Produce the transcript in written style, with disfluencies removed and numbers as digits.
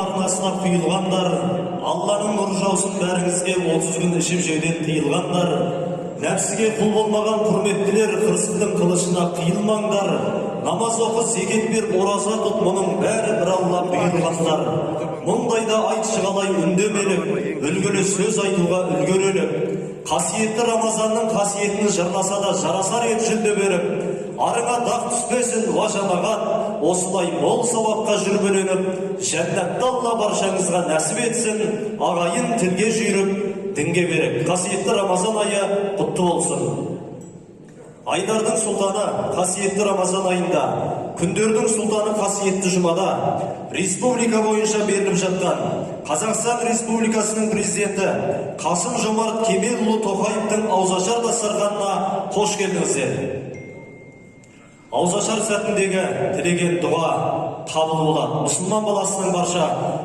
арнасына құйылғандар, Алланың нұры жаусын бәріңізге, 30 күн ішіп жеуден тыйылғандар. Нәпсіге құл болмаған құрметтілер, қырсыздың қылышына қиылмаңдар. Намаз оқы, зекет бер, ораза тұт, мұның бәрі бір Алла бұйырғандар. Мұндайда айтшы қалай үндемелік, үлгілі сөз айтуға үлгерелік. Қасиетті Рамазанның қасиетін жырласа да жарасар ет жүлде беріп, арыңа дақ түспесін уа жамағат, осылай мол сауапқа жүргеніп, жәннатты Алла баршаңызға нәсіп етсін, ағайын тілге жүйрік, дінге берік. Қасиетті Рамазан айы құтты болсын. Айдардың сұлтаны қасиетті Рамазан айында, күндердің сұлтаны қасиетті жұмада, республика бойынша беріліп жатқан Қазақстан Республикасының президенті Қасым-Жомарт Кемелұлы Тоқаевтың ауызашар дастарханына қош келдіңіздер. Ауызашар сәтіндегі тілеген дұға қабыл болады. Мұсылман баласының барша